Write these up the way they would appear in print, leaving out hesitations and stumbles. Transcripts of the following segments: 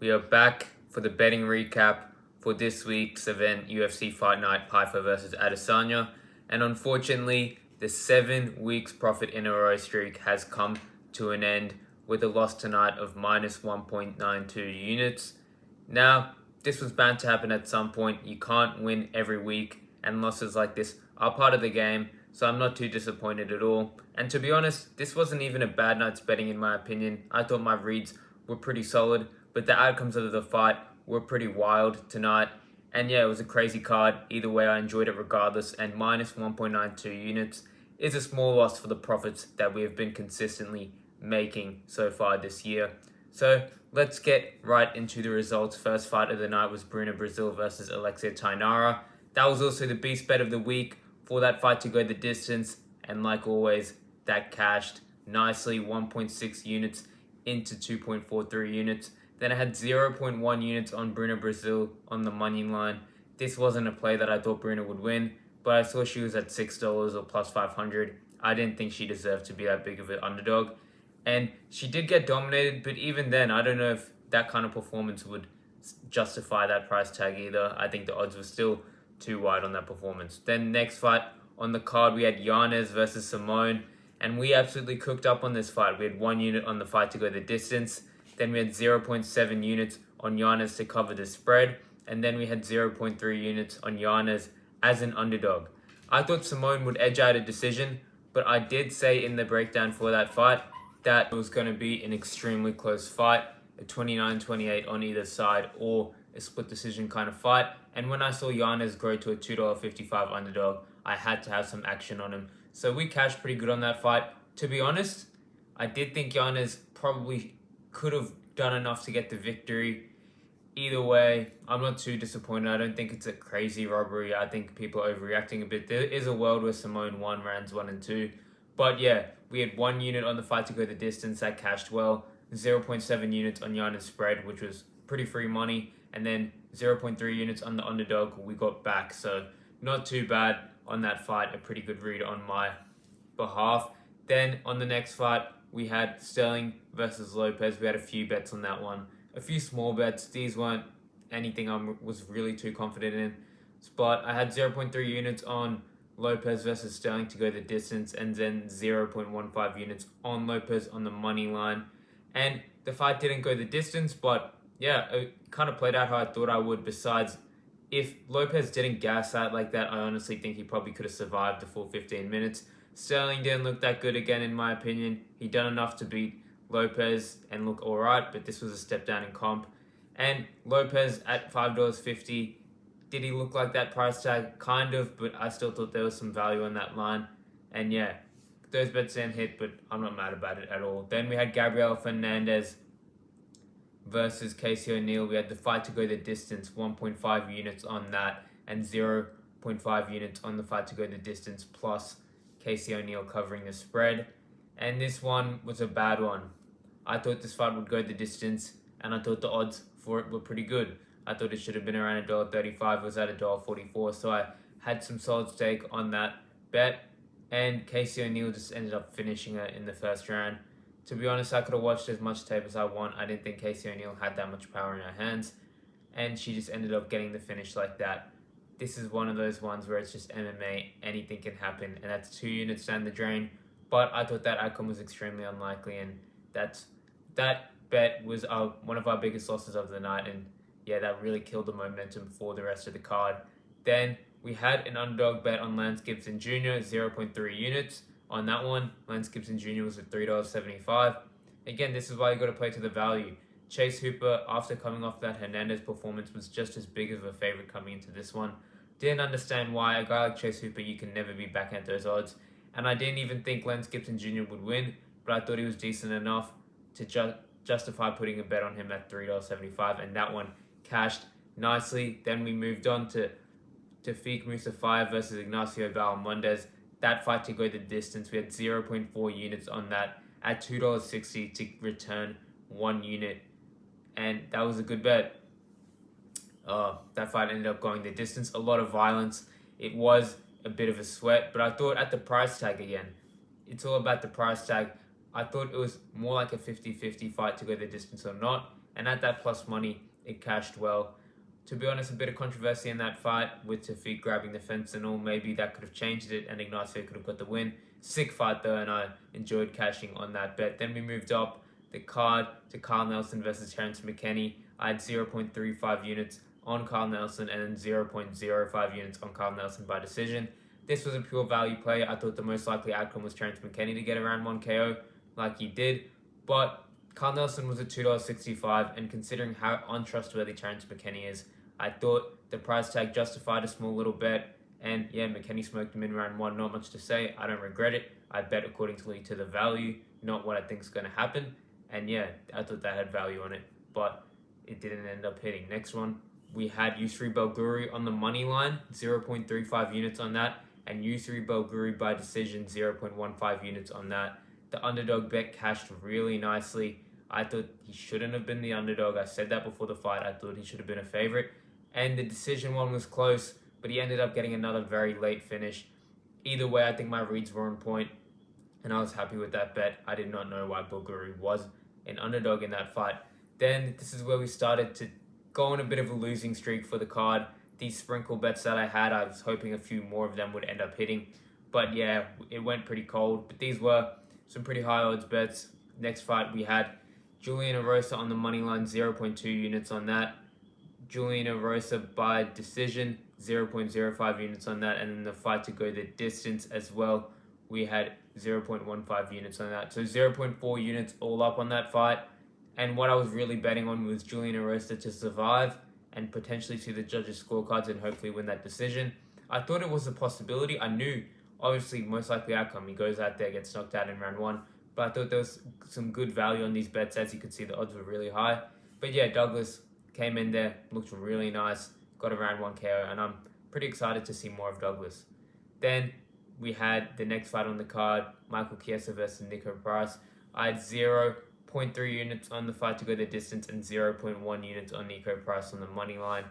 We are back for the betting recap for this week's event, UFC Fight Night Pyfer versus Adesanya. And unfortunately, the 7 weeks profit in a row streak has come to an end with a loss tonight of minus 1.92 units. Now, this was bound to happen at some point. You can't win every week, and losses like this are part of the game, so I'm not too disappointed at all. And to be honest, this wasn't even a bad night's betting in my opinion. I thought my reads were pretty solid, but the outcomes of the fight were pretty wild tonight. And yeah, it was a crazy card. Either way, I enjoyed it regardless, and minus 1.92 units is a small loss for the profits that we have been consistently making so far this year. So let's get right into the results. First fight of the night was Bruno Brazil versus Alexia Tainara. That was also the beast bet of the week for that fight to go the distance. And like always, that cashed nicely, 1.6 units into 2.43 units. Then I had 0.1 units on Bruno Brazil on the money line. This wasn't a play that I thought Bruno would win, but I saw she was at $6 or plus 500. I didn't think she deserved to be that big of an underdog. And she did get dominated, but even then, I don't know if that kind of performance would justify that price tag either. I think the odds were still too wide on that performance. Then next fight on the card, we had Yanez versus Simone, and we absolutely cooked up on this fight. We had 1 unit on the fight to go the distance. Then we had 0.7 units on Yanez to cover the spread, and then we had 0.3 units on Yanez as an underdog. I thought Simone would edge out a decision, but I did say in the breakdown for that fight that it was going to be an extremely close fight, a 29-28 on either side, or a split decision kind of fight. And when I saw Yanez grow to a $2.55 underdog, I had to have some action on him. So we cashed pretty good on that fight. To be honest, I did think Yanez probably could have done enough to get the victory. Either way, I'm not too disappointed. I don't think it's a crazy robbery. I think people are overreacting a bit. There is a world where Simone won rounds 1 and 2. But yeah, we had 1 unit on the fight to go the distance. That cashed well. 0.7 units on Yanez spread, which was pretty free money. And then 0.3 units on the underdog we got back. So not too bad on that fight. A pretty good read on my behalf. Then on the next fight, we had Sterling versus Lopez. We had a few bets on that one. A few small bets. These weren't anything I was really too confident in. But I had 0.3 units on Lopez versus Sterling to go the distance, and then 0.15 units on Lopez on the money line. And the fight didn't go the distance, but yeah, it kind of played out how I thought I would. Besides, if Lopez didn't gas out like that, I honestly think he probably could have survived the full 15 minutes. Sterling didn't look that good again, in my opinion. He done enough to beat Lopez and look alright, but this was a step down in comp. And Lopez at $5.50, did he look like that price tag? Kind of, but I still thought there was some value on that line. And yeah, those bets didn't hit, but I'm not mad about it at all. Then we had Gabriel Fernandez versus Casey O'Neill. We had the fight to go the distance, 1.5 units on that, and 0.5 units on the fight to go the distance, plus Casey O'Neill covering the spread. And this one was a bad one. I thought this fight would go the distance, and I thought the odds for it were pretty good. I thought it should have been around $1.35. It was at $1.44, so I had some solid stake on that bet. And Casey O'Neill just ended up finishing it in the first round. To be honest, I could have watched as much tape as I want. I didn't think Casey O'Neill had that much power in her hands, and she just ended up getting the finish like that. This is one of those ones where it's just MMA, anything can happen, and that's 2 units down the drain. But I thought that outcome was extremely unlikely, and that bet was one of our biggest losses of the night, and yeah, that really killed the momentum for the rest of the card. Then we had an underdog bet on Lance Gibson Jr., 0.3 units. On that one, Lance Gibson Jr. was at $3.75. Again, this is why you got to play to the value. Chase Hooper, after coming off that Hernandez performance, was just as big of a favorite coming into this one. Didn't understand why a guy like Chase Hooper, you can never be back at those odds. And I didn't even think Lance Gibson Jr. would win, but I thought he was decent enough to justify putting a bet on him at $3.75, and that one cashed nicely. Then we moved on to Tafik Musafayev versus Ignacio Bahamondes. That fight to go the distance, we had 0.4 units on that at $2.60 to return 1 unit, and that was a good bet. That fight ended up going the distance. A lot of violence. It was a bit of a sweat, but I thought at the price tag again, it's all about the price tag. I thought it was more like a 50-50 fight to go the distance or not. and at that plus money, it cashed well. To be honest, a bit of controversy in that fight with Tafiq grabbing the fence and all. Maybe that could have changed it and Ignacio could have got the win. Sick fight though, and I enjoyed cashing on that bet. Then we moved up the card to Carl Nelson versus Terrence McKinney. I had 0.35 units on Carl Nelson and then 0.05 units on Carl Nelson by decision. This was a pure value play. I thought the most likely outcome was Terrence McKinney to get a round 1 KO like he did. But Carl Nelson was at $2.65, and considering how untrustworthy Terrence McKinney is, I thought the price tag justified a small little bet. And yeah, McKinney smoked him in round 1. Not much to say. I don't regret it. I bet accordingly to the value, not what I think is going to happen. And yeah, I thought that had value on it, but it didn't end up hitting. Next one, we had Yusri Belguri on the money line, 0.35 units on that, and Yusri Belguri by decision, 0.15 units on that. The underdog bet cashed really nicely. I thought he shouldn't have been the underdog. I said that before the fight. I thought he should have been a favorite. And the decision one was close, but he ended up getting another very late finish. Either way, I think my reads were on point, and I was happy with that bet. I did not know why Belguri was an underdog in that fight. Then this is where we started to go on a bit of a losing streak for the card. These sprinkle bets that I had, I was hoping a few more of them would end up hitting. But yeah, it went pretty cold. But these were some pretty high odds bets. Next fight, we had Julian Erosa on the money line, 0.2 units on that. Julian Erosa by decision, 0.05 units on that. And then the fight to go the distance as well, we had 0.15 units on that. So 0.4 units all up on that fight. And what I was really betting on was Julian Erosa to survive and potentially see the judges' scorecards and hopefully win that decision. I thought it was a possibility. I knew, obviously, most likely outcome, he goes out there, gets knocked out in round 1. But I thought there was some good value on these bets. As you could see, the odds were really high. But yeah, Douglas came in there, looked really nice, got a round 1 KO, and I'm pretty excited to see more of Douglas. Then we had the next fight on the card, Michael Chiesa versus Nico Price. I had 0.3 units on the fight to go the distance and 0.1 units on Nico Price on the money line.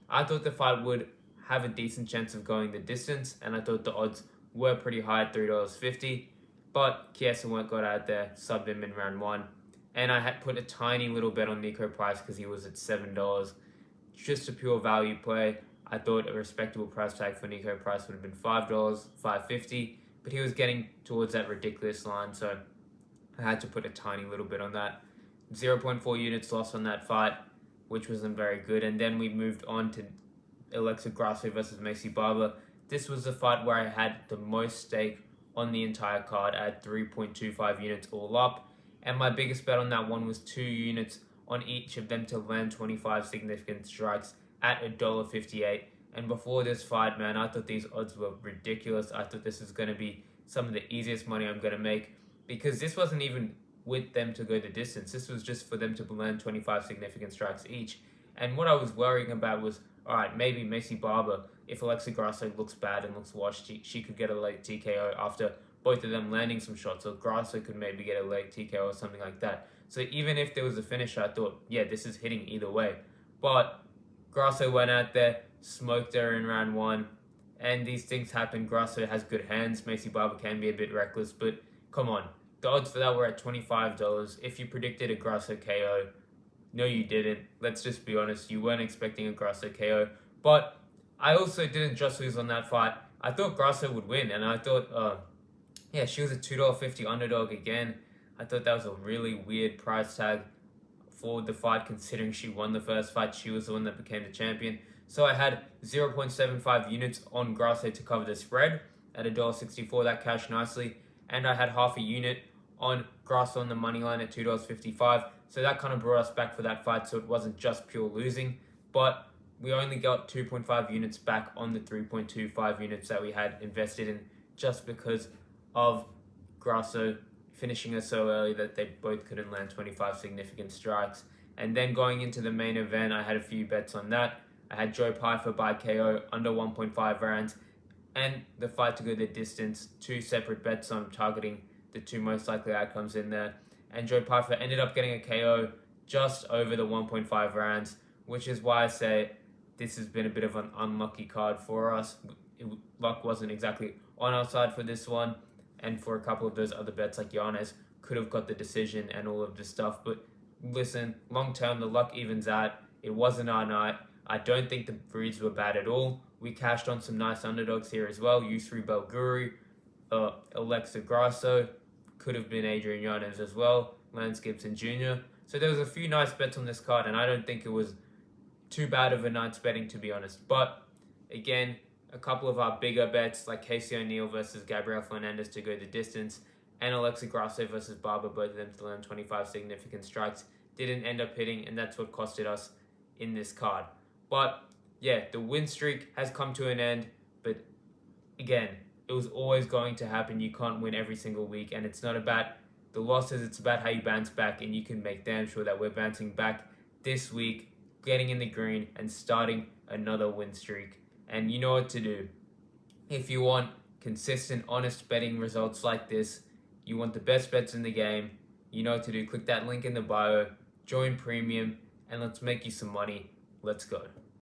I thought the fight would have a decent chance of going the distance, and I thought the odds were pretty high at $3.50. But Chiesa got out there, subbed him in round 1. And I had put a tiny little bet on Nico Price because he was at $7. Just a pure value play. I thought a respectable price tag for Nico Price would have been $5, $5.50. But he was getting towards that ridiculous line, so I had to put a tiny little bit on that. 0.4 units lost on that fight, which wasn't very good. And then we moved on to Alexa Grasso versus Macy Barber. This was the fight where I had the most stake on the entire card. I had 3.25 units all up. And my biggest bet on that one was 2 units on each of them to land 25 significant strikes at $1.58. And before this fight, man, I thought these odds were ridiculous. I thought this was going to be some of the easiest money I'm going to make, because this wasn't even with them to go the distance. This was just for them to land 25 significant strikes each. And what I was worrying about was, all right, maybe Macy Barber, if Alexa Grasso looks bad and looks washed, she could get a late TKO after both of them landing some shots, or Grasso could maybe get a late TKO or something like that. So even if there was a finish, I thought, yeah, this is hitting either way. But Grasso went out there, smoked her in round 1, and these things happen. Grasso has good hands. Macy Barber can be a bit reckless, but come on. The odds for that were at $25. If you predicted a Grasso KO, no, you didn't. Let's just be honest. You weren't expecting a Grasso KO. But I also didn't just lose on that fight. I thought Grasso would win, and I thought, she was a $2.50 underdog again. I thought that was a really weird price tag for the fight, considering she won the first fight. She was the one that became the champion. So I had 0.75 units on Grasso to cover the spread at $1.64. That cashed nicely. And I had half a unit on Grasso on the money line at $2.55. So that kind of brought us back for that fight. So it wasn't just pure losing, but we only got 2.5 units back on the 3.25 units that we had invested in, just because of Grasso finishing us so early that they both couldn't land 25 significant strikes. And then going into the main event, I had a few bets on that. I had Joe Pyfer by KO under 1.5 rounds, and the fight to go the distance. 2 separate bets on targeting the 2 most likely outcomes in there. And Joe Pyfer ended up getting a KO just over the 1.5 rounds, which is why I say this has been a bit of an unlucky card for us. Luck wasn't exactly on our side for this one, and for a couple of those other bets like Giannis could have got the decision and all of this stuff. But listen, long term, the luck evens out. It wasn't our night. I don't think the breeds were bad at all. We cashed on some nice underdogs here as well. Yusri Belguri, Alexa Grasso, could have been Adrian Yanez as well, Lance Gibson Jr. So there was a few nice bets on this card, and I don't think it was too bad of a night's betting, to be honest. But again, a couple of our bigger bets like Casey O'Neill versus Gabriel Fernandez to go the distance, and Alexa Grasso versus Barber, both of them to land 25 significant strikes, didn't end up hitting, and that's what costed us in this card. But yeah, the win streak has come to an end, but again, it was always going to happen. You can't win every single week, and it's not about the losses, it's about how you bounce back, and you can make damn sure that we're bouncing back this week, getting in the green, and starting another win streak. And you know what to do. If you want consistent, honest betting results like this, you want the best bets in the game, you know what to do. Click that link in the bio, join Premium, and let's make you some money. Let's go.